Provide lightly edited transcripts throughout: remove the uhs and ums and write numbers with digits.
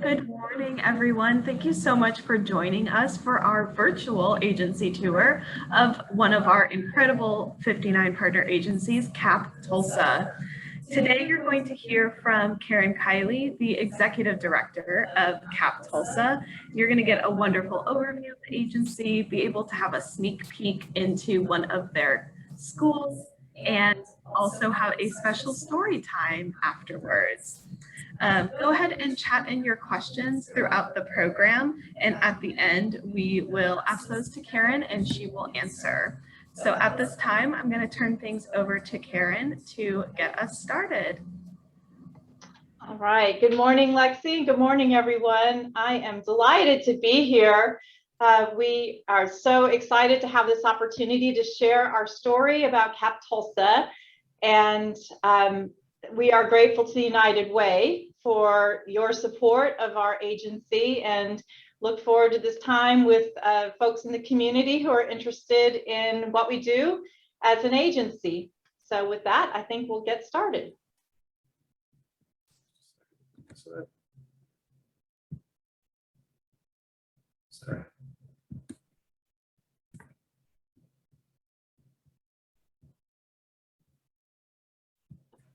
Good morning, everyone. Thank you so much for joining us for our virtual agency tour of one of our incredible 59 partner agencies, CAP Tulsa. Today, you're going to hear from Karen Kiley, the Executive Director of CAP Tulsa. You're going to get a wonderful overview of the agency, be able to have a sneak peek into one of their schools, and also have a special story time afterwards. Go ahead and chat in your questions throughout the program, and at the end, we will ask those to Karen and she will answer. So at this time, I'm going to turn things over to Karen to get us started. All right. Good morning, Lexi. Good morning, everyone. I am delighted to be here. We are so excited to have this opportunity to share our story about CAP Tulsa. And we are grateful to the United Way for your support of our agency and look forward to this time with folks in the community who are interested in what we do as an agency. So with that, I think we'll get started. Sorry.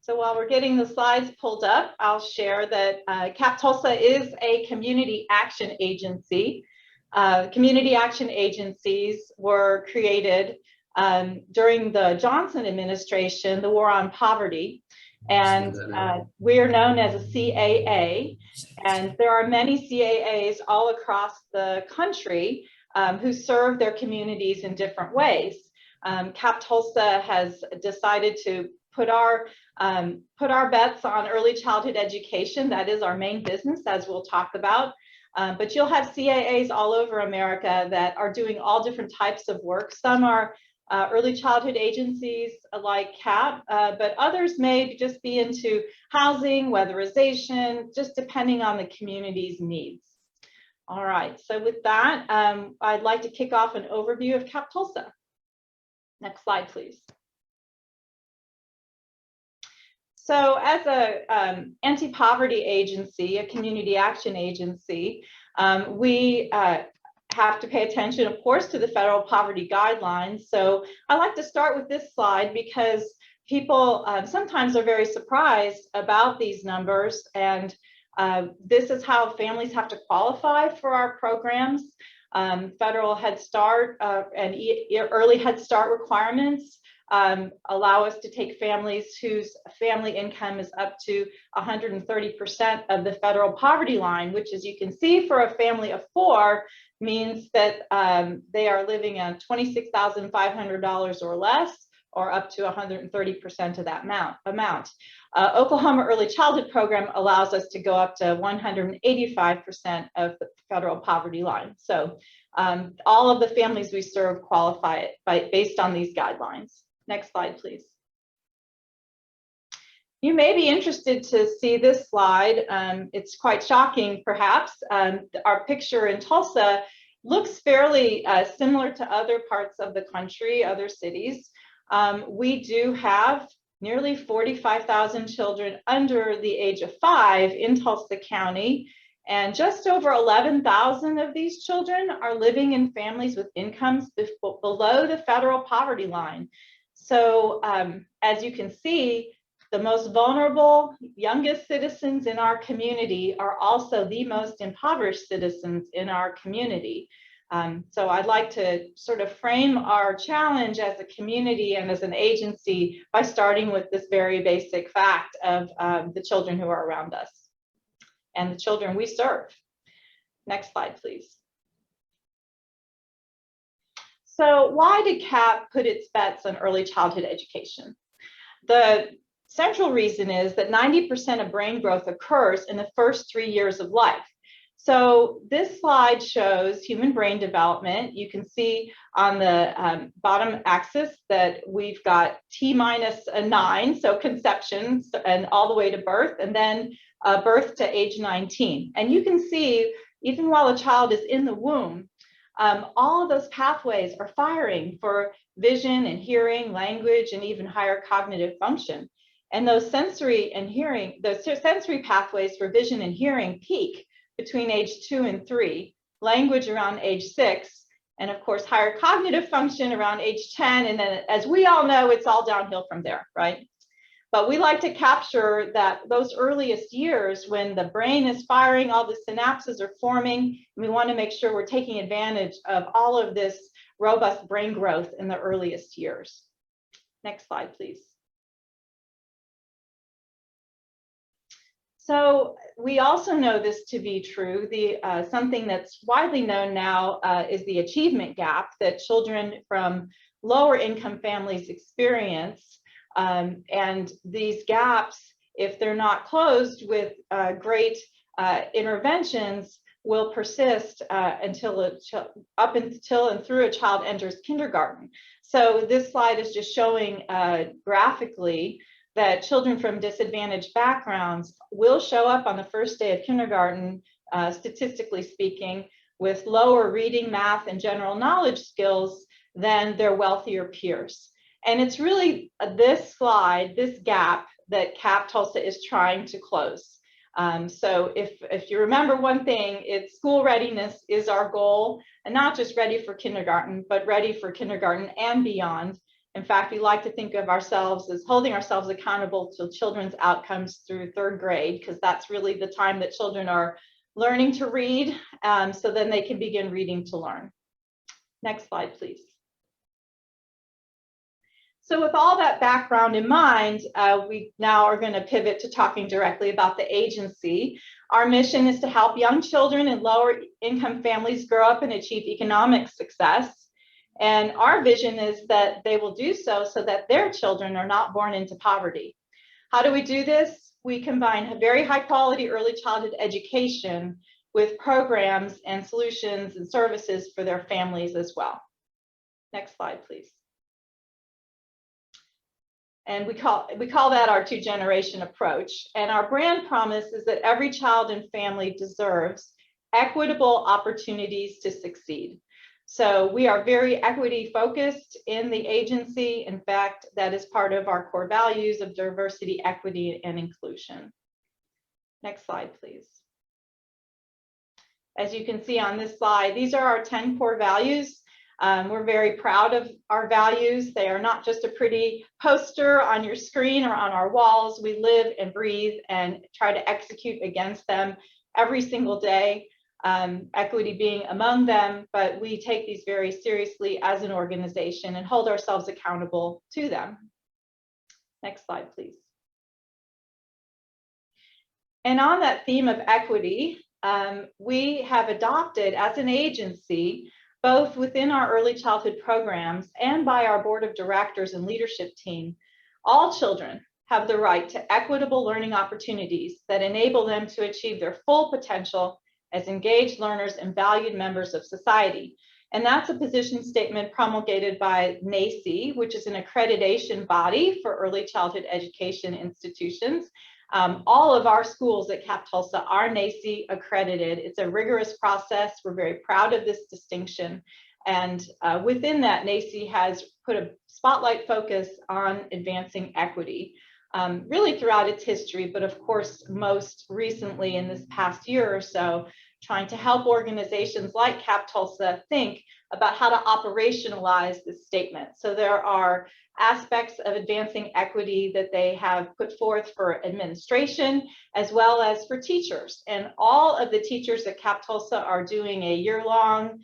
So while we're getting the slides pulled up, I'll share that CAP Tulsa is a community action agency. Community action agencies were created during the Johnson administration, the War on Poverty. And we are known as a CAA. And there are many CAAs all across the country who serve their communities in different ways. CAP Tulsa has decided to put our bets on early childhood education. That is our main business, as we'll talk about. But you'll have CAAs all over America that are doing all different types of work. Some are early childhood agencies like CAP, but others may just be into housing, weatherization, just depending on the community's needs. All right, so with that, I'd like to kick off an overview of CAP Tulsa. Next slide, please. So as a anti-poverty agency, a community action agency, we have to pay attention, of course, to the federal poverty guidelines. So I like to start with this slide because people sometimes are very surprised about these numbers. And this is how families have to qualify for our programs. Federal Head Start and early Head Start requirements allow us to take families whose family income is up to 130% of the federal poverty line, which, as you can see, for a family of 4 means that they are living on $26,500 or less, or up to 130% of that amount. Oklahoma Early Childhood Program allows us to go up to 185% of the federal poverty line. So all of the families we serve qualify based on these guidelines. Next slide, please. You may be interested to see this slide. It's quite shocking, perhaps. Our picture in Tulsa looks fairly similar to other parts of the country, other cities. We do have nearly 45,000 children under the age of 5 in Tulsa County, and just over 11,000 of these children are living in families with incomes below the federal poverty line. So as you can see, the most vulnerable, youngest citizens in our community are also the most impoverished citizens in our community. So I'd like to sort of frame our challenge as a community and as an agency by starting with this very basic fact of the children who are around us and the children we serve. Next slide, please. So why did CAP put its bets on early childhood education? The central reason is that 90% of brain growth occurs in the first 3 years of life. So this slide shows human brain development. You can see on the bottom axis that we've got T-9, so conception and all the way to birth, and then birth to age 19. And you can see, even while a child is in the womb, all of those pathways are firing for vision and hearing, language, and even higher cognitive function. And those sensory and hearing, those sensory pathways for vision and hearing peak between age 2 and 3, language around age 6, and of course, higher cognitive function around age 10. And then, as we all know, it's all downhill from there, right? But we like to capture those earliest years when the brain is firing, all the synapses are forming, and we want to make sure we're taking advantage of all of this robust brain growth in the earliest years. Next slide, please. So we also know this to be true. Something that's widely known now is the achievement gap that children from lower income families experience. And these gaps, if they're not closed with great interventions, will persist up until and through a child enters kindergarten. So this slide is just showing graphically that children from disadvantaged backgrounds will show up on the first day of kindergarten, statistically speaking, with lower reading, math, and general knowledge skills than their wealthier peers. And it's really this slide, this gap, that CAP Tulsa is trying to close. So if you remember one thing, it's school readiness is our goal, and not just ready for kindergarten, but ready for kindergarten and beyond. In fact, we like to think of ourselves as holding ourselves accountable to children's outcomes through 3rd grade, because that's really the time that children are learning to read, so then they can begin reading to learn. Next slide, please. So with all that background in mind, we now are going to pivot to talking directly about the agency. Our mission is to help young children in lower income families grow up and achieve economic success. And our vision is that they will do so that their children are not born into poverty. How do we do this? We combine a very high quality early childhood education with programs and solutions and services for their families as well. Next slide, please. And we call that our 2-generation approach. And our brand promise is that every child and family deserves equitable opportunities to succeed. So we are very equity focused in the agency. In fact, that is part of our core values of diversity, equity, and inclusion. Next slide, please. As you can see on this slide, these are our 10 core values. We're very proud of our values. They are not just a pretty poster on your screen or on our walls. We live and breathe and try to execute against them every single day. Equity being among them, but we take these very seriously as an organization and hold ourselves accountable to them. Next slide, please. And on that theme of equity, we have adopted as an agency, both within our early childhood programs and by our board of directors and leadership team, all children have the right to equitable learning opportunities that enable them to achieve their full potential as engaged learners and valued members of society. And that's a position statement promulgated by NACCE, which is an accreditation body for early childhood education institutions. All of our schools at CAP Tulsa are NACCE accredited. It's a rigorous process. We're very proud of this distinction. And within that, NACCE has put a spotlight focus on advancing equity, really throughout its history, but of course, most recently in this past year or so, trying to help organizations like CAP Tulsa think about how to operationalize this statement. So there are aspects of advancing equity that they have put forth for administration as well as for teachers. And all of the teachers at CAP Tulsa are doing a year-long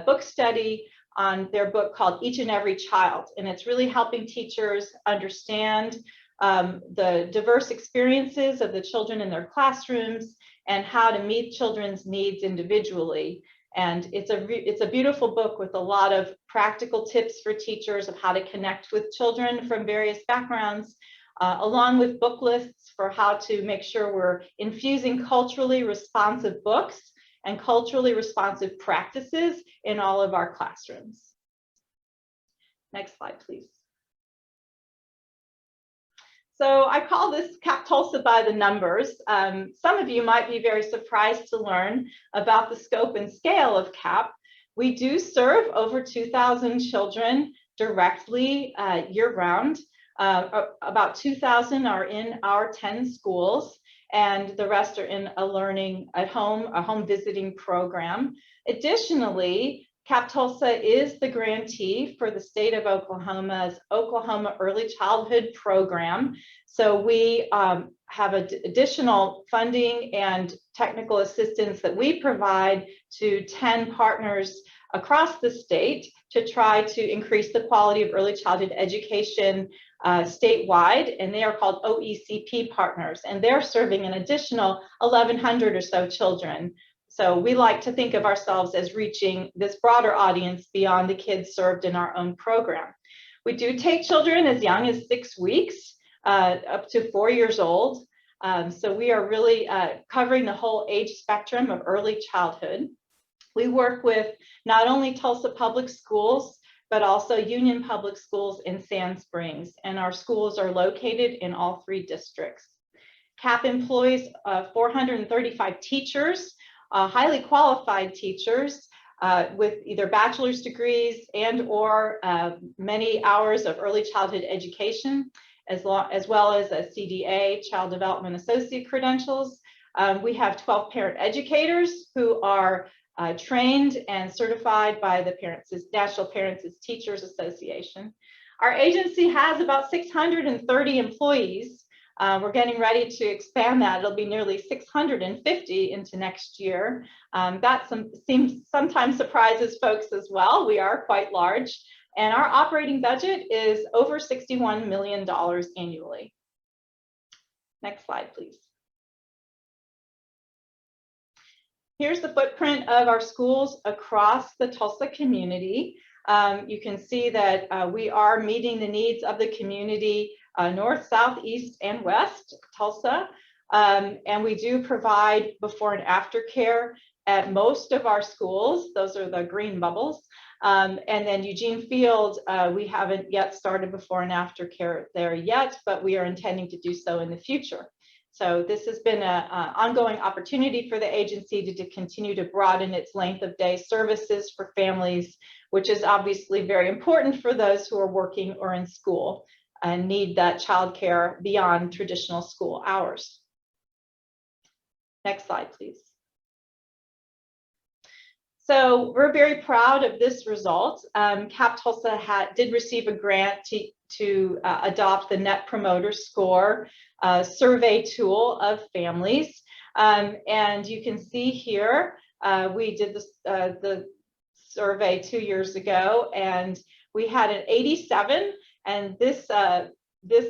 book study on their book called Each and Every Child. And it's really helping teachers understand the diverse experiences of the children in their classrooms and how to meet children's needs individually. And it's a beautiful book with a lot of practical tips for teachers of how to connect with children from various backgrounds, along with book lists for how to make sure we're infusing culturally responsive books and culturally responsive practices in all of our classrooms. Next slide, please. So I call this CAP Tulsa by the numbers. Some of you might be very surprised to learn about the scope and scale of CAP. We do serve over 2,000 children directly year-round. About 2,000 are in our 10 schools. and the rest are in a learning at home, a home visiting program. Additionally, CAP Tulsa is the grantee for the state of Oklahoma's Oklahoma Early Childhood Program. So we have additional funding and technical assistance that we provide to 10 partners across the state to try to increase the quality of early childhood education statewide, and they are called OECP partners, and they're serving an additional 1,100 or so children. So we like to think of ourselves as reaching this broader audience beyond the kids served in our own program. We do take children as young as 6 weeks up to 4 years old. So we are really covering the whole age spectrum of early childhood. We work with not only Tulsa Public Schools, but also Union Public Schools in Sand Springs, and our schools are located in all 3 districts. CAP employs 435 teachers, highly qualified teachers with either bachelor's degrees and or many hours of early childhood education, as well as a CDA, Child Development Associate credentials. We have 12 parent educators who are trained and certified by the National Parents as Teachers Association. Our agency has about 630 employees. We're getting ready to expand that. It'll be nearly 650 into next year. That sometimes surprises folks as well. We are quite large, and our operating budget is over $61 million annually. Next slide, please. Here's the footprint of our schools across the Tulsa community. You can see that we are meeting the needs of the community north, south, east, and west Tulsa. And we do provide before and after care at most of our schools. Those are the green bubbles. And then Eugene Field, we haven't yet started before and after care there yet, but we are intending to do so in the future. So this has been an ongoing opportunity for the agency to continue to broaden its length of day services for families, which is obviously very important for those who are working or in school and need that childcare beyond traditional school hours. Next slide, please. So we're very proud of this result. CAP Tulsa did receive a grant to adopt the Net Promoter Score survey tool of families. And you can see here, we did the survey 2 years ago, and we had an 87, and this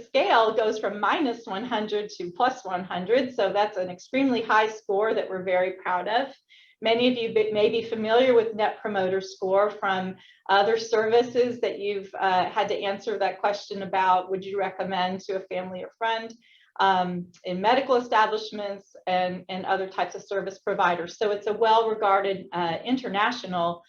scale goes from -100 to +100, so that's an extremely high score that we're very proud of. Many of you may be familiar with Net Promoter Score from other services that you've had to answer that question about, would you recommend to a family or friend in medical establishments and other types of service providers. So it's a well-regarded international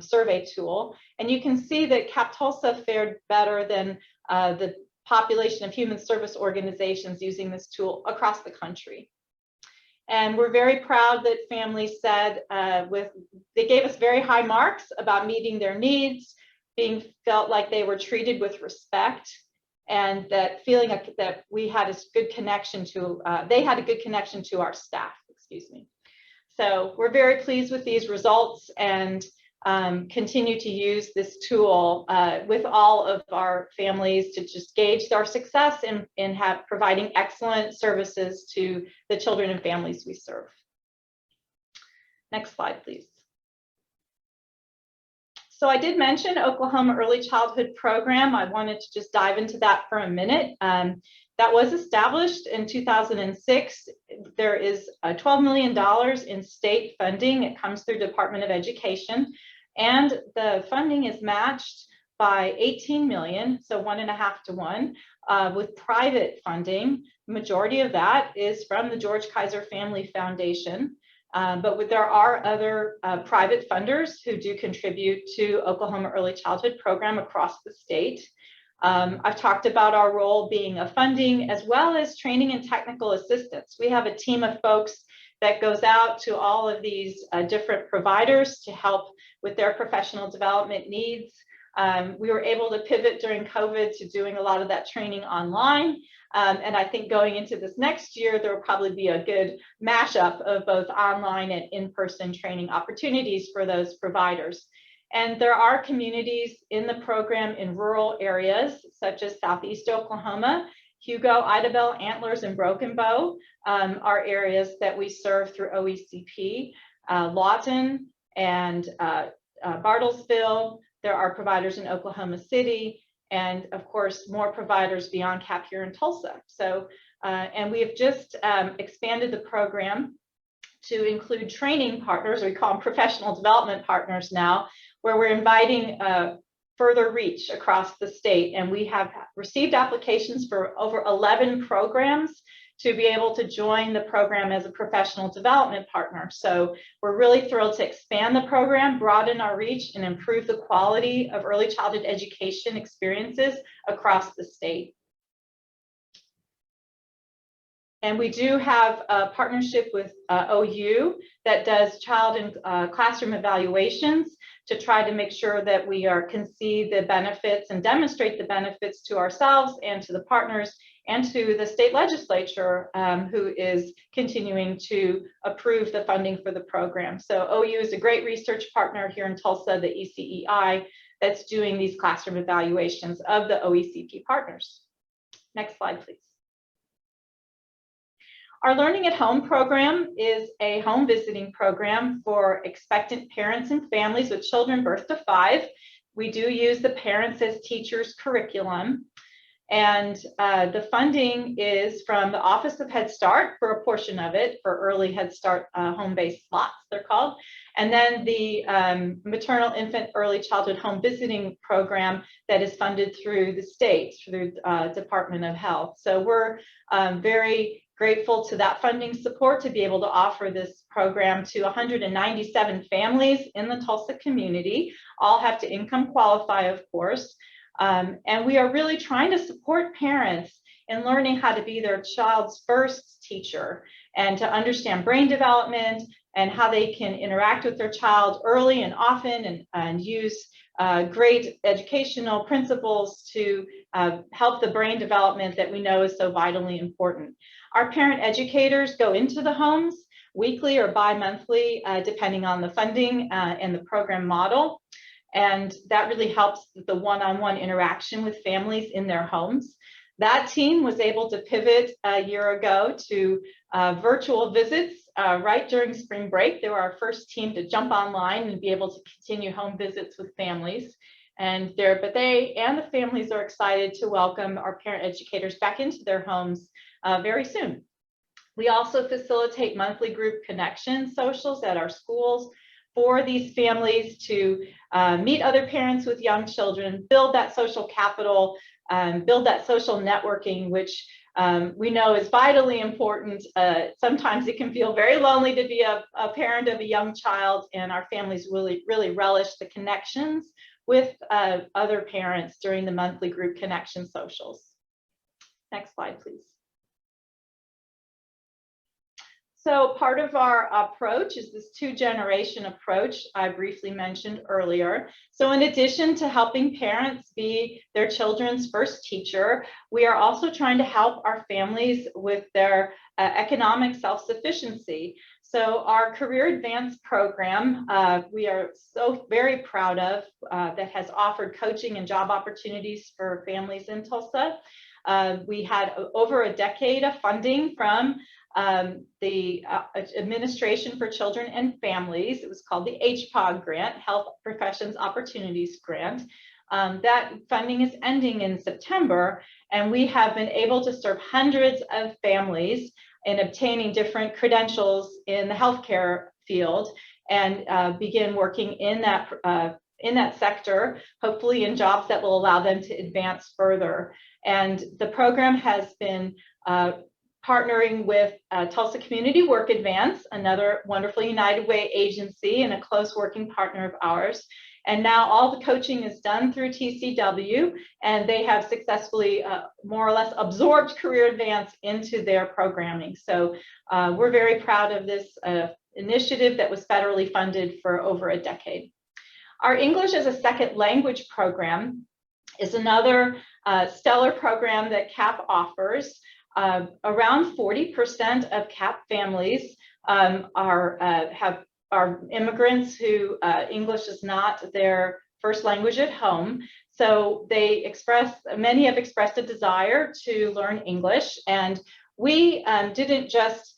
survey tool. And you can see that CAP Tulsa fared better than the population of human service organizations using this tool across the country. And we're very proud that families said they gave us very high marks about meeting their needs, felt like they were treated with respect, and that feeling that we had a good connection to, they had a good connection to our staff, excuse me. So we're very pleased with these results and continue to use this tool with all of our families to just gauge our success in providing excellent services to the children and families we serve. Next slide, please. So I did mention Oklahoma Early Childhood Program. I wanted to just dive into that for a minute. That was established in 2006. There is $12 million in state funding. It comes through Department of Education. And the funding is matched by 18 million, so 1.5 to 1, with private funding. The majority of that is from the George Kaiser Family Foundation. But there are other private funders who do contribute to Oklahoma Early Childhood Program across the state. I've talked about our role being a funding as well as training and technical assistance. We have a team of folks that goes out to all of these different providers to help with their professional development needs. We were able to pivot during COVID to doing a lot of that training online. And I think going into this next year, there will probably be a good mashup of both online and in-person training opportunities for those providers. And there are communities in the program in rural areas, such as Southeast Oklahoma. Hugo, Idabel, Antlers, and Broken Bow are areas that we serve through OECP. Lawton and Bartlesville, there are providers in Oklahoma City, and of course, more providers beyond CAP here in Tulsa. So, and we have just expanded the program to include training partners, we call them professional development partners now, where we're inviting further reach across the state. And we have received applications for over 11 programs to be able to join the program as a professional development partner. So we're really thrilled to expand the program, broaden our reach, and improve the quality of early childhood education experiences across the state. And we do have a partnership with OU that does child and classroom evaluations to try to make sure that we can see the benefits and demonstrate the benefits to ourselves and to the partners and to the state legislature, who is continuing to approve the funding for the program. So OU is a great research partner here in Tulsa, the ECEI, that's doing these classroom evaluations of the OECP partners. Next slide, please. Our Learning at Home program is a home visiting program for expectant parents and families with children birth to 5. We do use the Parents as Teachers curriculum. And the funding is from the Office of Head Start for a portion of it, for early Head Start home-based slots, they're called. And then the Maternal Infant Early Childhood Home Visiting program that is funded through the state, through Department of Health. So we're very grateful to that funding support to be able to offer this program to 197 families in the Tulsa community. All have to income qualify, of course. And we are really trying to support parents in learning how to be their child's first teacher and to understand brain development and how they can interact with their child early and often and use great educational principles to help the brain development that we know is so vitally important. Our parent educators go into the homes weekly or bi-monthly, depending on the funding and the program model. And that really helps the one-on-one interaction with families in their homes. That team was able to pivot a year ago to virtual visits right during spring break. They were our first team to jump online and be able to continue home visits with families. And they and the families are excited to welcome our parent educators back into their homes very soon. We also facilitate monthly group connection socials at our schools for these families to meet other parents with young children, build that social capital, build that social networking, which we know is vitally important. Sometimes it can feel very lonely to be a parent of a young child, and our families really relish the connections with other parents during the monthly group connection socials. Next slide, please. So part of our approach is this 2-generation approach I briefly mentioned earlier. So in addition to helping parents be their children's first teacher, we are also trying to help our families with their economic self-sufficiency. So our Career Advance program, we are so very proud of, that has offered coaching and job opportunities for families in Tulsa. We had over a decade of funding from the Administration for Children and Families. It was called the HPOG grant, Health Professions Opportunities Grant. That funding is ending in September, and we have been able to serve hundreds of families in obtaining different credentials in the healthcare field and begin working in that sector, hopefully in jobs that will allow them to advance further. And the program has been partnering with Tulsa Community Work Advance, another wonderful United Way agency and a close working partner of ours. And now all the coaching is done through TCW, and they have successfully more or less absorbed Career Advance into their programming. So we're very proud of this initiative that was federally funded for over a decade. Our English as a Second Language program is another stellar program that CAP offers. Around 40% of CAP families are immigrants who English is not their first language at home. So many have expressed a desire to learn English, and we didn't just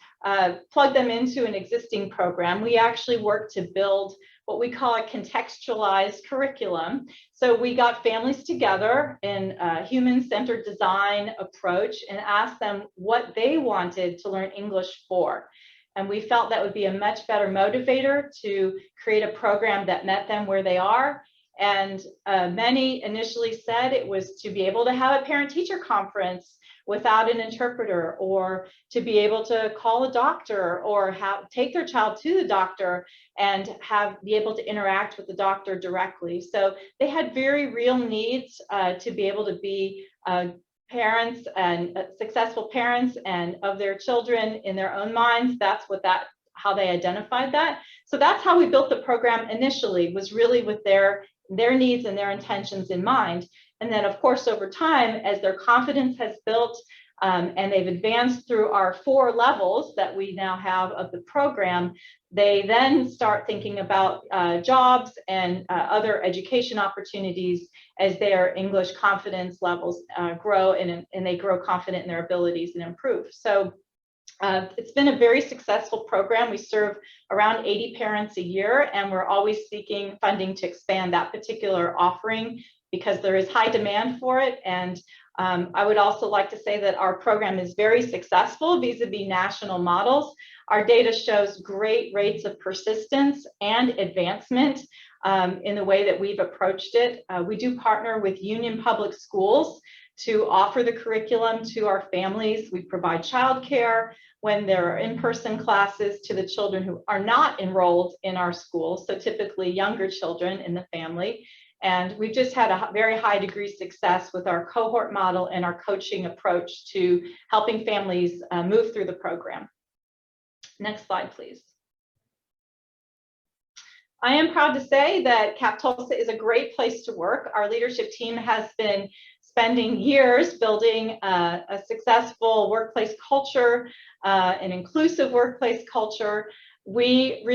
plug them into an existing program. We actually worked to build what we call a contextualized curriculum. So we got families together in a human-centered design approach and asked them what they wanted to learn English for. And we felt that would be a much better motivator to create a program that met them where they are. And many initially said it was to be able to have a parent-teacher conference without an interpreter, or to be able to call a doctor, or take their child to the doctor and be able to interact with the doctor directly. So they had very real needs to be able to be parents and successful parents and of their children in their own minds. That's how they identified that. So that's how we built the program initially, was really with their needs and their intentions in mind. And then, of course, over time, as their confidence has built and they've advanced through our 4 levels that we now have of the program, they then start thinking about jobs and other education opportunities as their English confidence levels grow and they grow confident in their abilities and improve. So it's been a very successful program. We serve around 80 parents a year, and we're always seeking funding to expand that particular offering because there is high demand for it. And I would also like to say that our program is very successful vis-a-vis national models. Our data shows great rates of persistence and advancement in the way that we've approached it. We do partner with Union Public Schools to offer the curriculum to our families. We provide childcare when there are in-person classes to the children who are not enrolled in our schools, so typically younger children in the family. And we've just had a very high degree of success with our cohort model and our coaching approach to helping families move through the program. Next slide, please. I am proud to say that CAP Tulsa is a great place to work. Our leadership team has been spending years building a successful workplace culture, an inclusive workplace culture. We've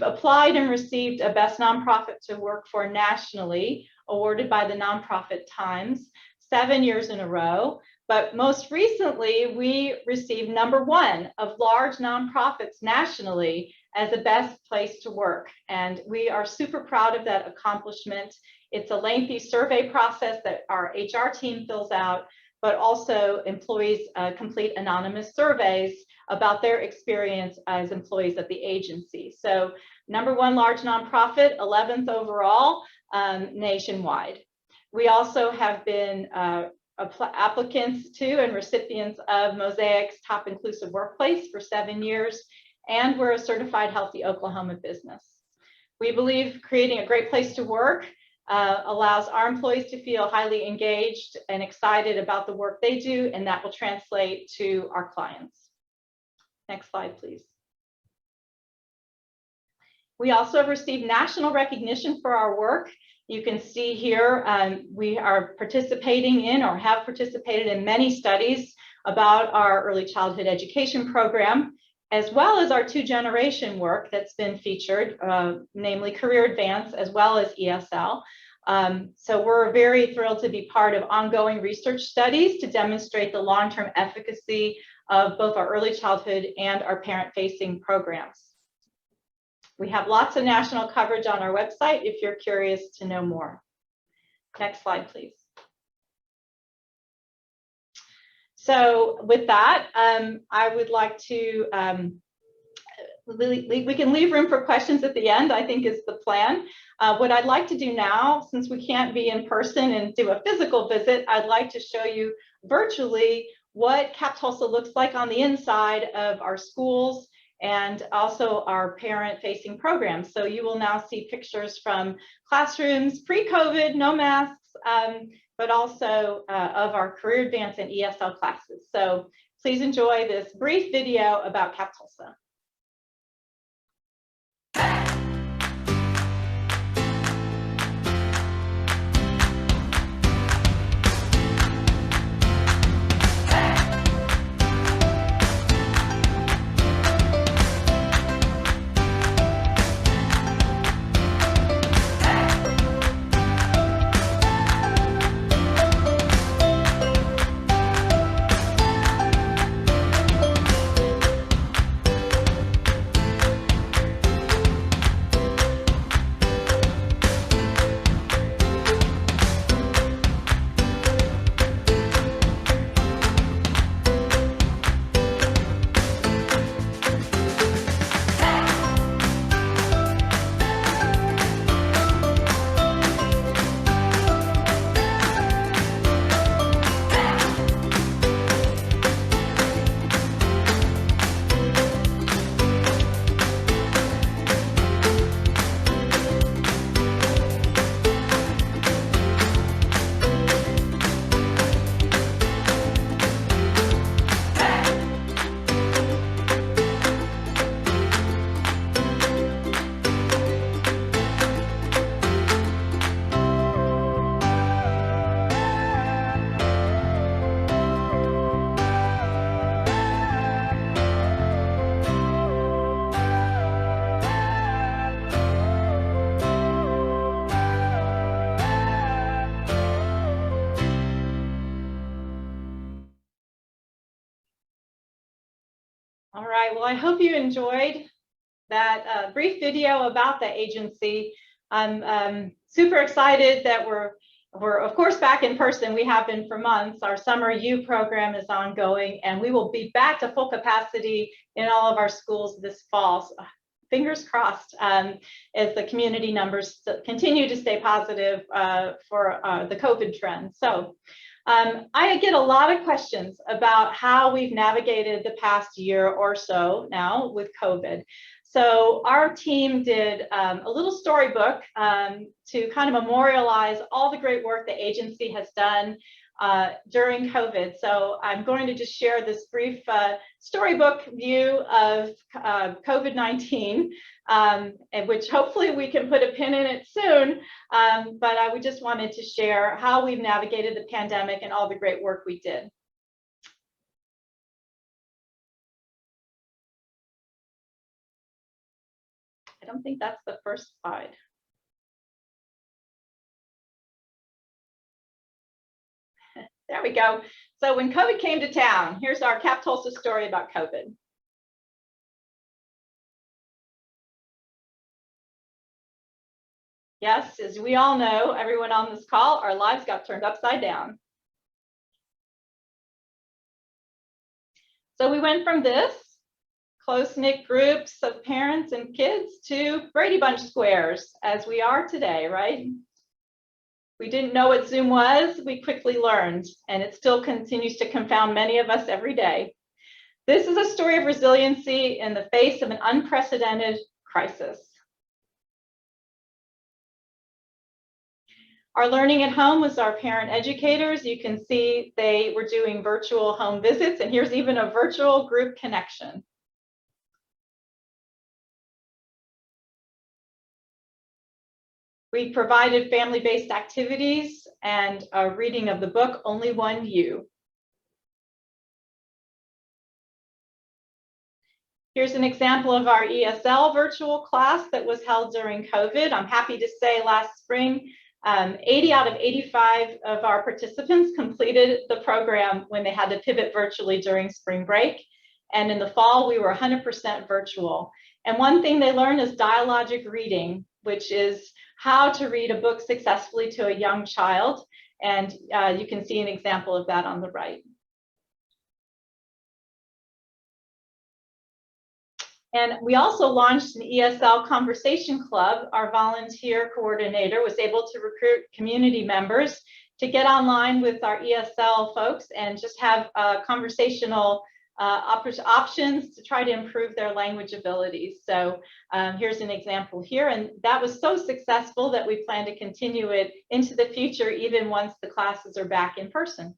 applied and received a Best Nonprofit to Work For nationally, awarded by the Nonprofit Times, 7 years in a row. But most recently, we received #1 of large nonprofits nationally as the best place to work. And we are super proud of that accomplishment. It's a lengthy survey process that our HR team fills out, but also employees complete anonymous surveys about their experience as employees at the agency. So #1 large nonprofit, 11th overall nationwide. We also have been applicants to and recipients of Mosaic's Top Inclusive Workplace for 7 years, and we're a certified Healthy Oklahoma business. We believe creating a great place to work allows our employees to feel highly engaged and excited about the work they do, and that will translate to our clients. Next slide, please. We also have received national recognition for our work. You can see here we are participating in or have participated in many studies about our early childhood education program, as well as our 2-generation work that's been featured, namely Career Advance, as well as ESL. So we're very thrilled to be part of ongoing research studies to demonstrate the long-term efficacy of both our early childhood and our parent-facing programs. We have lots of national coverage on our website if you're curious to know more. Next slide, please. So with that, I would like to, we can leave room for questions at the end, I think is the plan. What I'd like to do now, since we can't be in person and do a physical visit, I'd like to show you virtually what CAP Tulsa looks like on the inside of our schools and also our parent-facing programs. So you will now see pictures from classrooms pre-COVID, no masks, but also of our Career Advance and ESL classes. So please enjoy this brief video about CAP Tulsa. All right, well, I hope you enjoyed that brief video about the agency. I'm super excited that we're of course back in person. We have been for months. Our summer U program is ongoing, and we will be back to full capacity in all of our schools this fall. So, fingers crossed, as the community numbers continue to stay positive for the COVID trend. So I get a lot of questions about how we've navigated the past year or so now with COVID. So our team did a little storybook to kind of memorialize all the great work the agency has done during COVID. So I'm going to just share this brief storybook view of COVID-19, which hopefully we can put a pin in it soon. But we just wanted to share how we've navigated the pandemic and all the great work we did. I don't think that's the first slide. There we go. So when COVID came to town, here's our Cap Tulsa story about COVID. Yes, as we all know, everyone on this call, our lives got turned upside down. So we went from this close-knit groups of parents and kids to Brady Bunch squares, as we are today, right? We didn't know what Zoom was, we quickly learned, and it still continues to confound many of us every day. This is a story of resiliency in the face of an unprecedented crisis. Our learning at home was our parent educators. You can see they were doing virtual home visits, and here's even a virtual group connection. We provided family-based activities and a reading of the book, Only One You. Here's an example of our ESL virtual class that was held during COVID. I'm happy to say last spring, 80 out of 85 of our participants completed the program when they had to pivot virtually during spring break. And in the fall, we were 100% virtual. And one thing they learned is dialogic reading, which is how to read a book successfully to a young child. And you can see an example of that on the right. And we also launched an ESL conversation club. Our volunteer coordinator was able to recruit community members to get online with our ESL folks and just have conversational options to try to improve their language abilities. So here's an example here, and that was so successful that we plan to continue it into the future, even once the classes are back in person.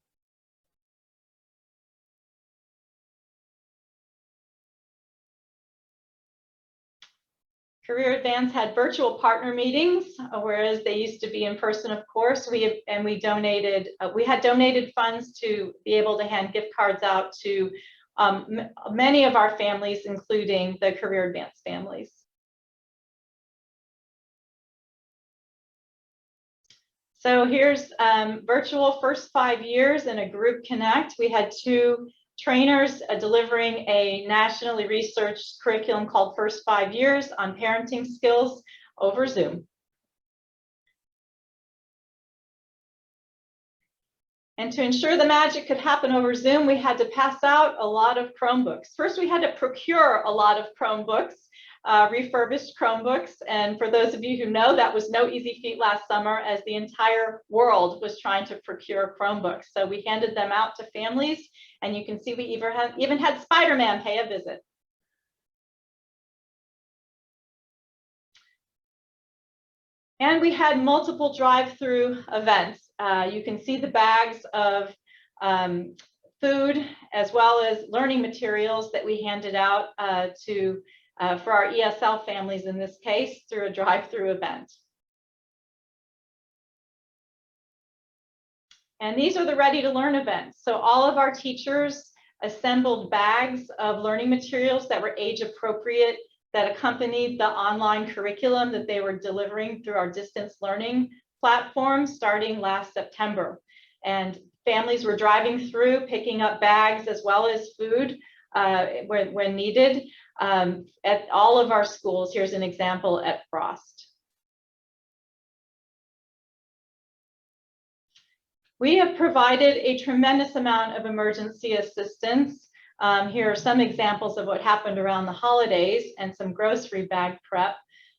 Career Advance had virtual partner meetings, whereas they used to be in person, of course. We had donated funds to be able to hand gift cards out to many of our families, including the Career Advance families. So here's virtual first 5 years in a group connect. We had 2 trainers delivering a nationally researched curriculum called First 5 Years on parenting skills over Zoom. And to ensure the magic could happen over Zoom, we had to pass out a lot of Chromebooks. First, we had to procure a lot of Chromebooks, refurbished Chromebooks. And for those of you who know, that was no easy feat last summer, as the entire world was trying to procure Chromebooks. So we handed them out to families, and you can see we even had Spider-Man pay a visit. And we had multiple drive-through events. You can see the bags of food as well as learning materials that we handed out for our ESL families in this case through a drive-through event. And these are the Ready to Learn events. So all of our teachers assembled bags of learning materials that were age appropriate, that accompanied the online curriculum that they were delivering through our distance learning platform starting last September. And families were driving through, picking up bags as well as food when needed at all of our schools. Here's an example at Frost. We have provided a tremendous amount of emergency assistance. Here are some examples of what happened around the holidays and some grocery bag prep.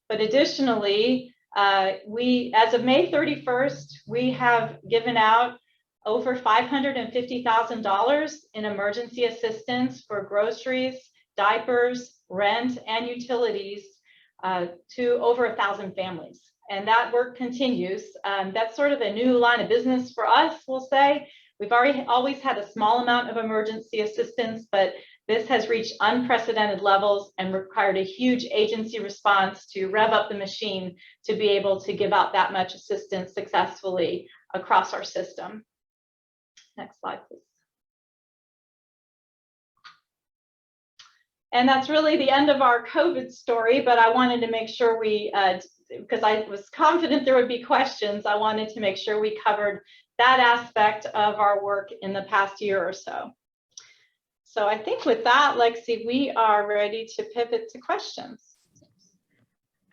But additionally, as of May 31st, we have given out over $550,000 in emergency assistance for groceries, diapers, rent, and utilities to over 1,000 families. And that work continues. That's sort of a new line of business for us, we'll say. We've always had a small amount of emergency assistance, but this has reached unprecedented levels and required a huge agency response to rev up the machine to be able to give out that much assistance successfully across our system. Next slide, please. And that's really the end of our COVID story, but I wanted to make sure we, because I was confident there would be questions, I wanted to make sure we covered that aspect of our work in the past year or so. So I think with that, Lexi, we are ready to pivot to questions.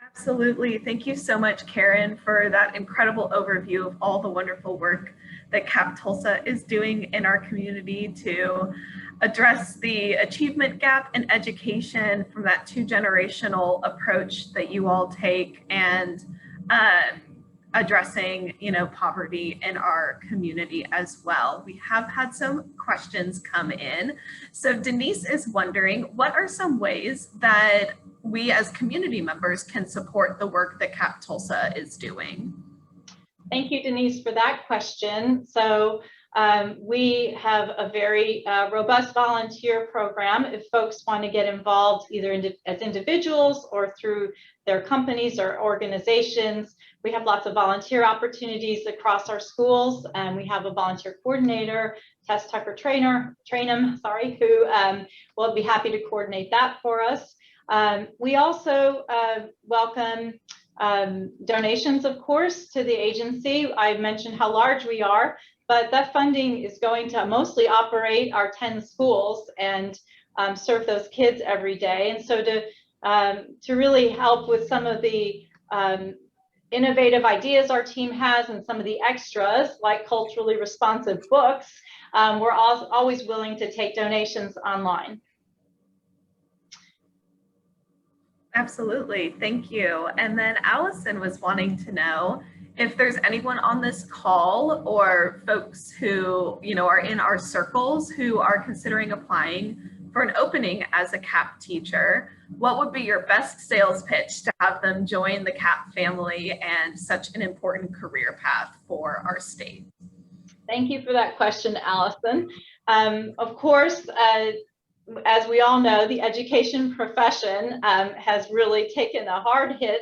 Absolutely. Thank you so much, Karen, for that incredible overview of all the wonderful work that CAP Tulsa is doing in our community to address the achievement gap in education from that two-generational approach that you all take, and addressing, poverty in our community as well. We have had some questions come in. So Denise is wondering, what are some ways that we as community members can support the work that CAP Tulsa is doing? Thank you, Denise, for that question. So we have a very robust volunteer program. If folks want to get involved either as individuals or through their companies or organizations, we have lots of volunteer opportunities across our schools, and we have a volunteer coordinator, Tess Tucker Trainum, who will be happy to coordinate that for us. We also welcome donations, of course, to the agency. I mentioned how large we are, but that funding is going to mostly operate our 10 schools and serve those kids every day. And so to really help with some of the innovative ideas our team has and some of the extras, like culturally responsive books, we're always willing to take donations online. Absolutely, thank you. And then Allison was wanting to know if there's anyone on this call or folks who, are in our circles who are considering applying for an opening as a CAP teacher, what would be your best sales pitch to have them join the CAP family and such an important career path for our state? Thank you for that question, Allison. Of course, as we all know, the education profession has really taken a hard hit,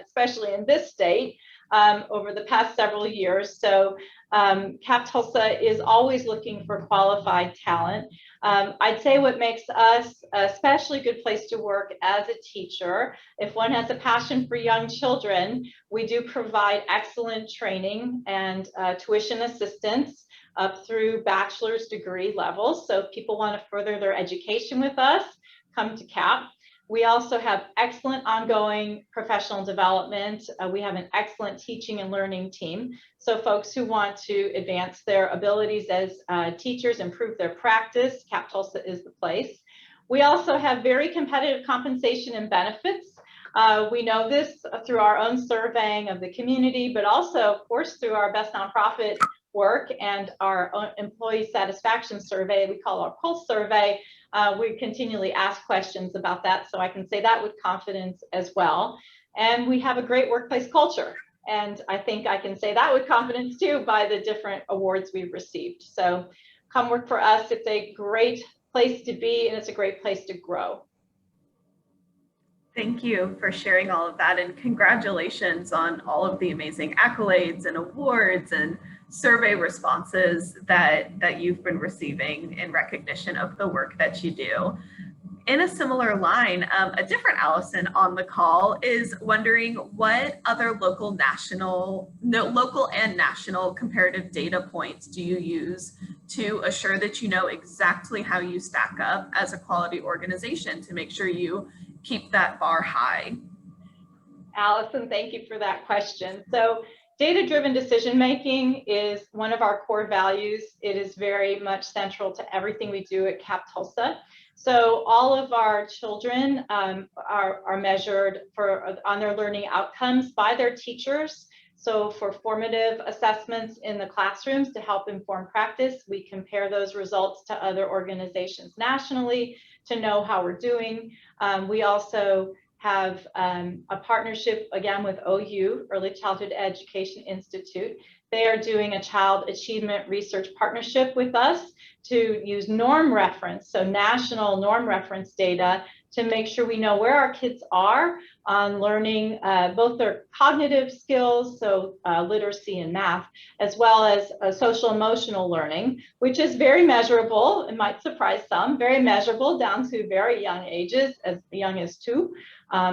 especially in this state, over the past several years. So CAP Tulsa is always looking for qualified talent. I'd say what makes us a especially good place to work as a teacher, if one has a passion for young children, we do provide excellent training and tuition assistance up through bachelor's degree levels. So if people want to further their education with us, come to CAP. We also have excellent ongoing professional development. We have an excellent teaching and learning team. So folks who want to advance their abilities as teachers, improve their practice, CAP Tulsa is the place. We also have very competitive compensation and benefits. We know this through our own surveying of the community, but also, of course, through our best nonprofit work and our employee satisfaction survey, we call our Pulse survey. We continually ask questions about that, so I can say that with confidence as well. And we have a great workplace culture, and I think I can say that with confidence too by the different awards we've received. So come work for us. It's a great place to be, and it's a great place to grow. Thank you for sharing all of that, and congratulations on all of the amazing accolades and awards and survey responses that you've been receiving in recognition of the work that you do. In a similar line, a different Allison on the call is wondering what other local and national comparative data points do you use to assure that you know exactly how you stack up as a quality organization to make sure you keep that bar high? Allison, thank you for that question. So data-driven decision-making is one of our core values. It is very much central to everything we do at CAP Tulsa. So all of our children are measured on their learning outcomes by their teachers. So for formative assessments in the classrooms to help inform practice, we compare those results to other organizations nationally to know how we're doing. We also have a partnership again with OU, Early Childhood Education Institute. They are doing a child achievement research partnership with us to use norm reference, so national norm reference data, to make sure we know where our kids are on learning both their cognitive skills, so literacy and math, as well as social emotional learning, which is very measurable. It might surprise some, very measurable down to very young ages, as young as 2.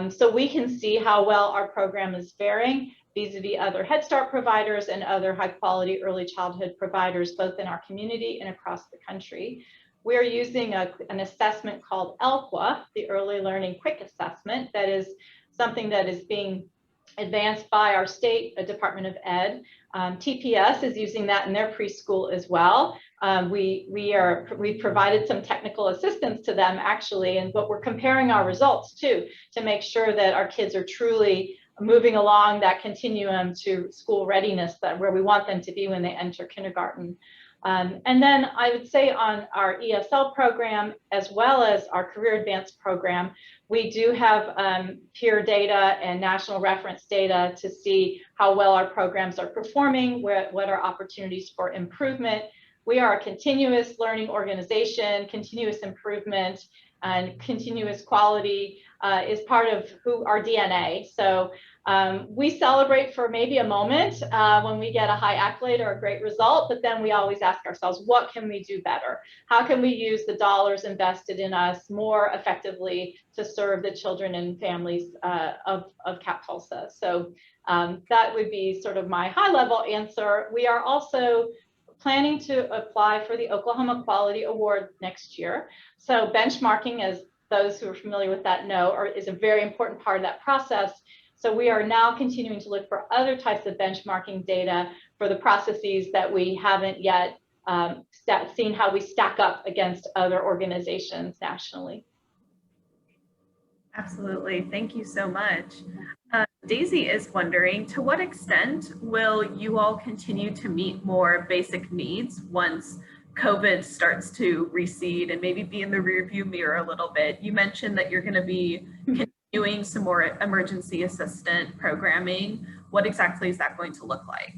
So we can see how well our program is faring vis-a-vis other Head Start providers and other high quality early childhood providers, both in our community and across the country. We're using an assessment called ELQA, the Early Learning Quick Assessment, that is something that is being advanced by our state Department of Ed. TPS is using that in their preschool as well. We provided some technical assistance to them actually, but we're comparing our results too to make sure that our kids are truly moving along that continuum to school readiness, that where we want them to be when they enter kindergarten. And then I would say on our ESL program, as well as our Career Advanced program, we do have peer data and national reference data to see how well our programs are performing, what are opportunities for improvement. We are a continuous learning organization. Continuous improvement and continuous quality is part of our DNA. So we celebrate for maybe a moment when we get a high accolade or a great result, but then we always ask ourselves, what can we do better? How can we use the dollars invested in us more effectively to serve the children and families of CAP Tulsa? So that would be sort of my high level answer. We are also planning to apply for the Oklahoma Quality Award next year. So benchmarking, as those who are familiar with that know, is a very important part of that process. So we are now continuing to look for other types of benchmarking data for the processes that we haven't yet seen how we stack up against other organizations nationally. Absolutely. Thank you so much. Daisy is wondering, to what extent will you all continue to meet more basic needs once COVID starts to recede and maybe be in the rearview mirror a little bit? You mentioned that you're going to be continuing some more emergency assistant programming. What exactly is that going to look like?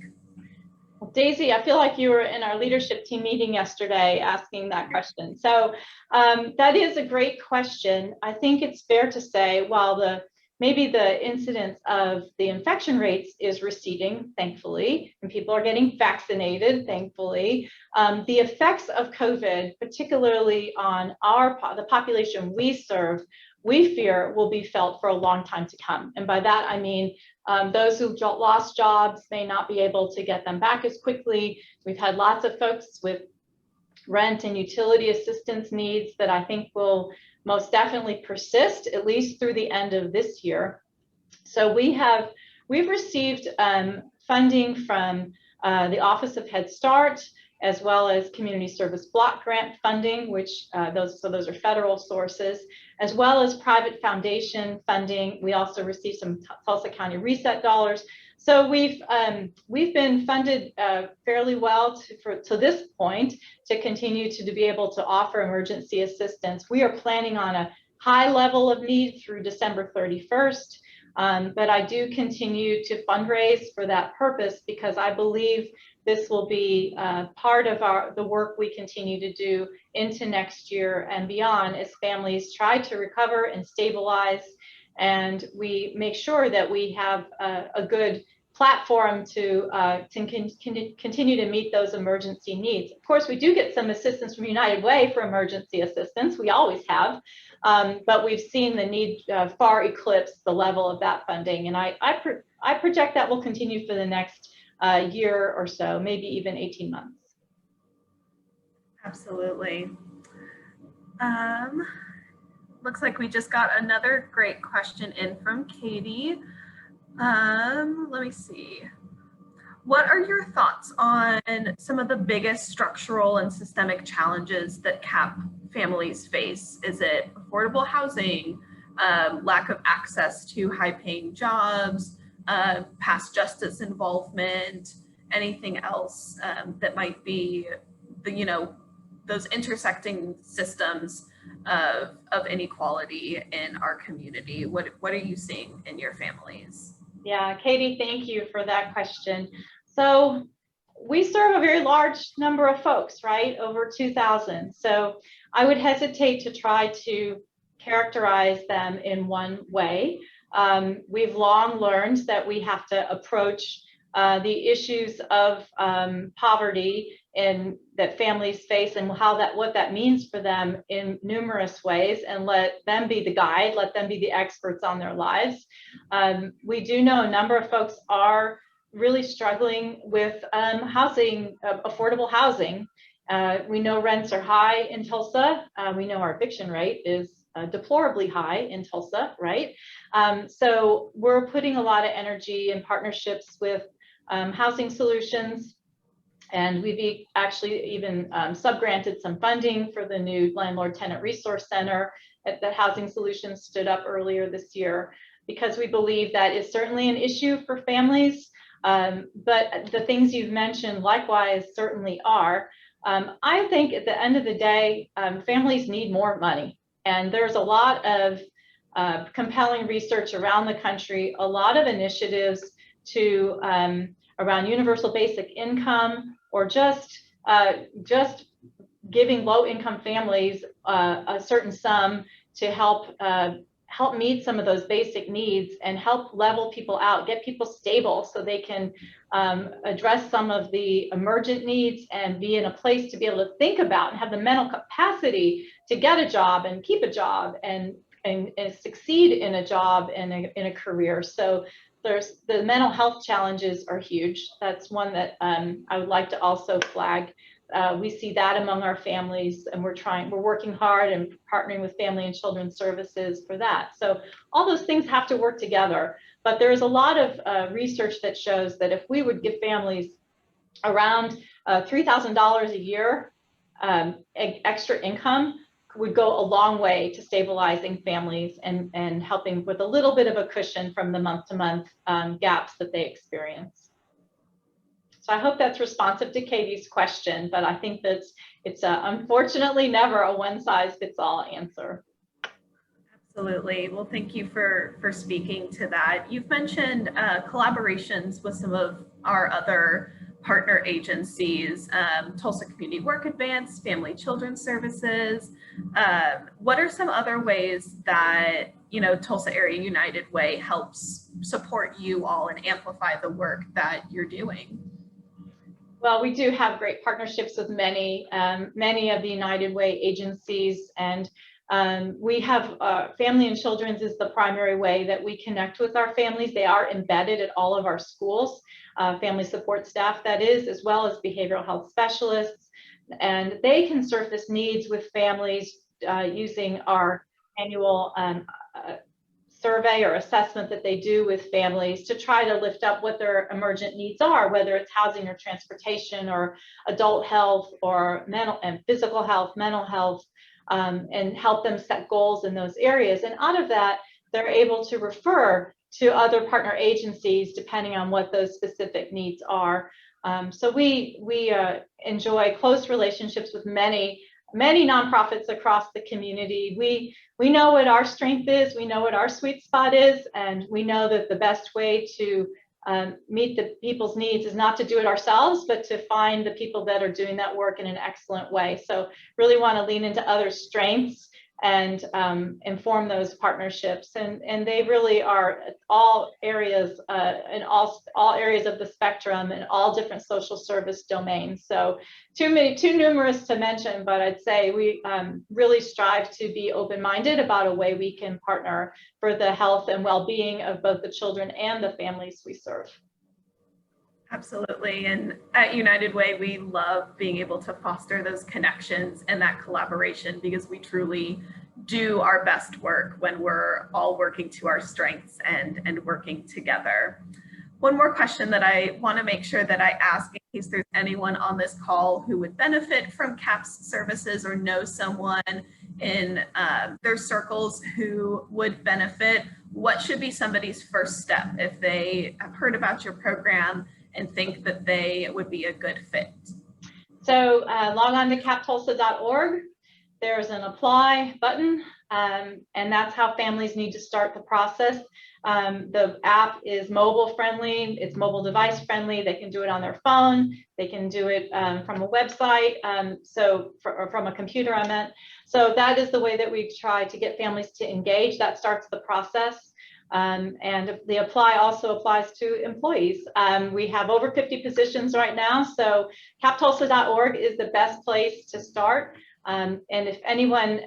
Well, Daisy, I feel like you were in our leadership team meeting yesterday asking that question. So that is a great question. I think it's fair to say, while maybe the incidence of the infection rates is receding, thankfully, and people are getting vaccinated, thankfully, the effects of COVID, particularly on the population we serve, we fear will be felt for a long time to come. And by that, I mean, those who lost jobs may not be able to get them back as quickly. We've had lots of folks with rent and utility assistance needs that I think will most definitely persist at least through the end of this year. So we've received funding from the Office of Head Start, as well as Community Service Block Grant funding, which those are federal sources, as well as private foundation funding. We also received some Tulsa County Reset dollars. So we've been funded fairly well to this point to continue to be able to offer emergency assistance. We are planning on a high level of need through December 31st, but I do continue to fundraise for that purpose because I believe this will be part of the work we continue to do into next year and beyond as families try to recover and stabilize, and we make sure that we have a good platform to continue to meet those emergency needs. Of course, we do get some assistance from United Way for emergency assistance. We always have, but we've seen the need far eclipse the level of that funding, and I project that will continue for the next year or so, maybe even 18 months. Absolutely. Looks like we just got another great question in from Katie. Let me see. What are your thoughts on some of the biggest structural and systemic challenges that CAP families face? Is it affordable housing, lack of access to high-paying jobs, past justice involvement, anything else that might be those intersecting systems of inequality in our community? What are you seeing in your families? Yeah, Katie, thank you for that question. So we serve a very large number of folks, right? Over 2,000. So I would hesitate to try to characterize them in one way. We've long learned that we have to approach the issues of poverty and that families face and what that means for them in numerous ways, and let them be the guide, let them be the experts on their lives. We do know a number of folks are really struggling with housing, affordable housing. We know rents are high in Tulsa. We know our eviction rate is deplorably high in Tulsa, right? So we're putting a lot of energy in partnerships with Housing Solutions, and we've actually even subgranted some funding for the new Landlord Tenant Resource Center that Housing Solutions stood up earlier this year, because we believe that is certainly an issue for families. But the things you've mentioned likewise certainly are. I think at the end of the day, families need more money. And there's a lot of compelling research around the country, a lot of initiatives to around universal basic income, or just giving low-income families a certain sum to help meet some of those basic needs and help level people out, get people stable so they can address some of the emergent needs and be in a place to be able to think about and have the mental capacity to get a job and keep a job and succeed in a job and in a career. So there's the mental health challenges are huge. That's one that I would like to also flag. We see that among our families, and we're working hard and partnering with Family and Children's Services for that. So all those things have to work together. But there is a lot of research that shows that if we would give families around $3,000 a year extra income, would go a long way to stabilizing families and helping with a little bit of a cushion from the month-to-month gaps that they experience. So I hope that's responsive to Katie's question, but I think that it's unfortunately never a one-size-fits-all answer. Absolutely. Well, thank you for speaking to that. You've mentioned collaborations with some of our other partner agencies, Tulsa Community Work Advance, Family Children's Services. What are some other ways that, Tulsa Area United Way helps support you all and amplify the work that you're doing? Well, we do have great partnerships with many of the United Way agencies, and we have Family and Children's is the primary way that we connect with our families. They are embedded at all of our schools, family support staff that is, as well as behavioral health specialists, and they can surface needs with families using our annual survey or assessment that they do with families to try to lift up what their emergent needs are, whether it's housing or transportation or adult health or mental and physical health, mental health, and help them set goals in those areas. And out of that, they're able to refer to other partner agencies depending on what those specific needs are. So we enjoy close relationships with many nonprofits across the community. We know what our strength is, we know what our sweet spot is, and we know that the best way to meet the people's needs is not to do it ourselves, but to find the people that are doing that work in an excellent way. So really want to lean into other strengths and inform those partnerships, and they really are all areas in all areas of the spectrum and all different social service domains. So too numerous to mention, but I'd say we really strive to be open-minded about a way we can partner for the health and well-being of both the children and the families we serve. Absolutely. And at United Way, we love being able to foster those connections and that collaboration because we truly do our best work when we're all working to our strengths and working together. One more question that I want to make sure that I ask in case there's anyone on this call who would benefit from CAPS services or know someone in their circles who would benefit. What should be somebody's first step if they have heard about your program and think that they would be a good fit? So log on to captulsa.org. There's an apply button, and that's how families need to start the process. The app is mobile friendly, it's mobile device friendly. They can do it on their phone, they can do it from a website, or from a computer, I meant. So that is the way that we try to get families to engage. That starts the process. And the apply also applies to employees. We have over 50 positions right now, so captulsa.org is the best place to start. And if anyone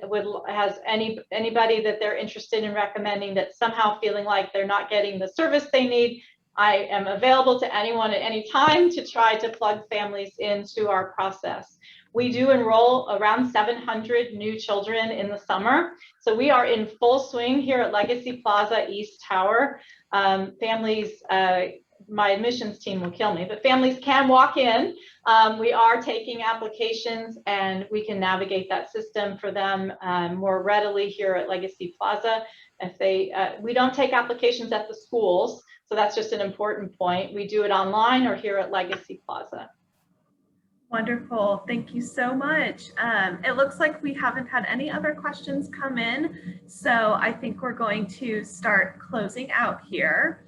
has anybody that they're interested in recommending that's somehow feeling like they're not getting the service they need, I am available to anyone at any time to try to plug families into our process. We do enroll around 700 new children in the summer. So we are in full swing here at Legacy Plaza East Tower. Families, my admissions team will kill me, but families can walk in. We are taking applications and we can navigate that system for them more readily here at Legacy Plaza. If they, we don't take applications at the schools, so that's just an important point. We do it online or here at Legacy Plaza. Wonderful. Thank you so much. It looks like we haven't had any other questions come in, so I think we're going to start closing out here.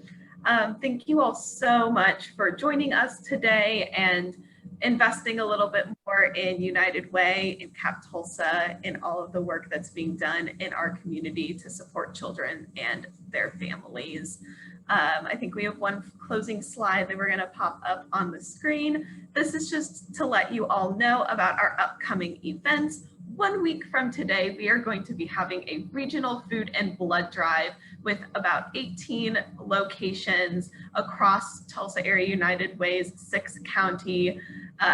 Thank you all so much for joining us today and investing a little bit more in United Way, in CAP Tulsa, in all of the work that's being done in our community to support children and their families. I think we have one closing slide that we're going to pop up on the screen. This is just to let you all know about our upcoming events. 1 week from today, we are going to be having a regional food and blood drive with about 18 locations across Tulsa Area United Way's 6-county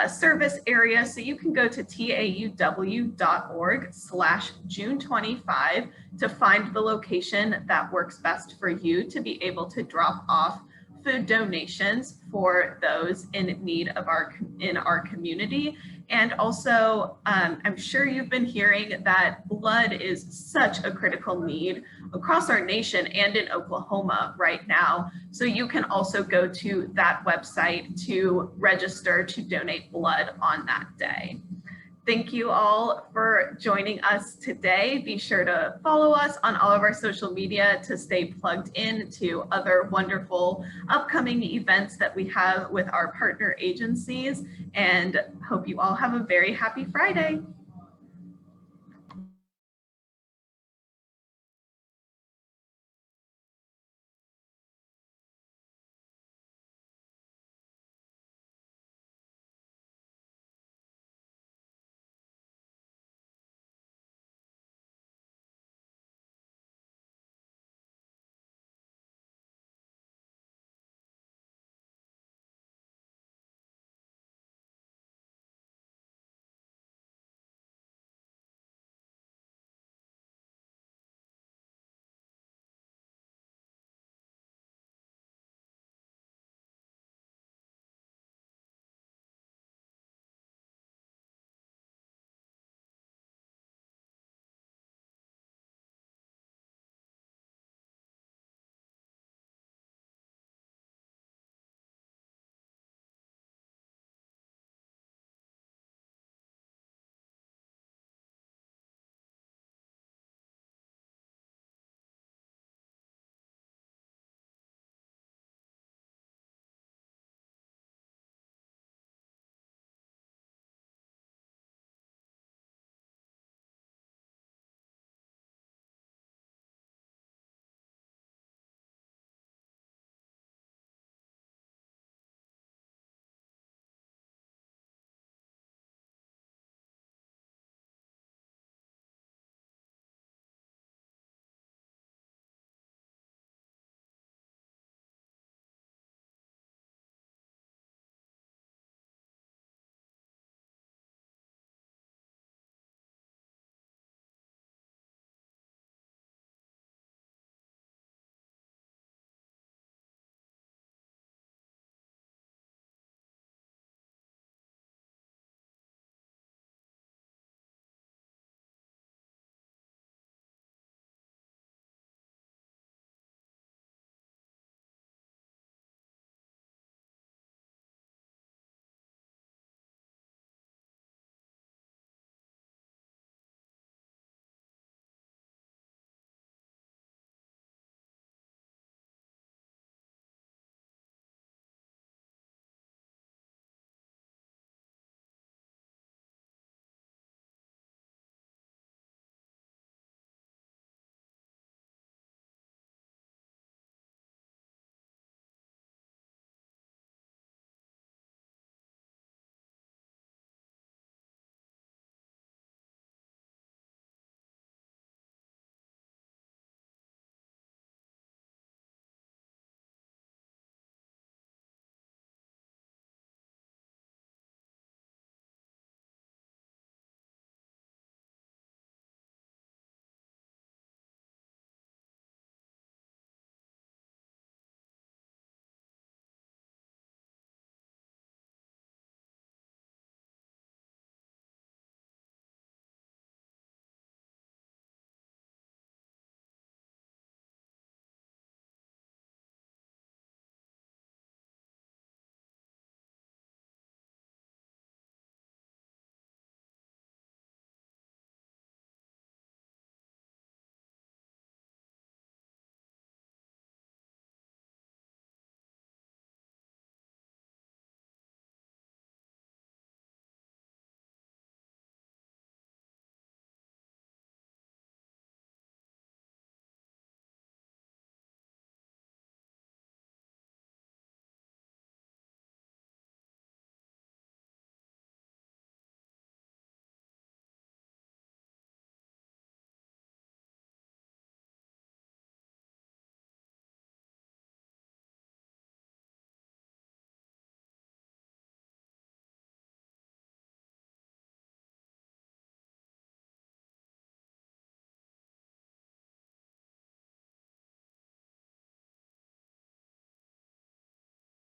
service area. So you can go to tauw.org/June25 to find the location that works best for you to be able to drop off food donations for those in need of in our community. And also, I'm sure you've been hearing that blood is such a critical need across our nation and in Oklahoma right now. So you can also go to that website to register to donate blood on that day. Thank you all for joining us today. Be sure to follow us on all of our social media to stay plugged in to other wonderful upcoming events that we have with our partner agencies, and hope you all have a very happy Friday.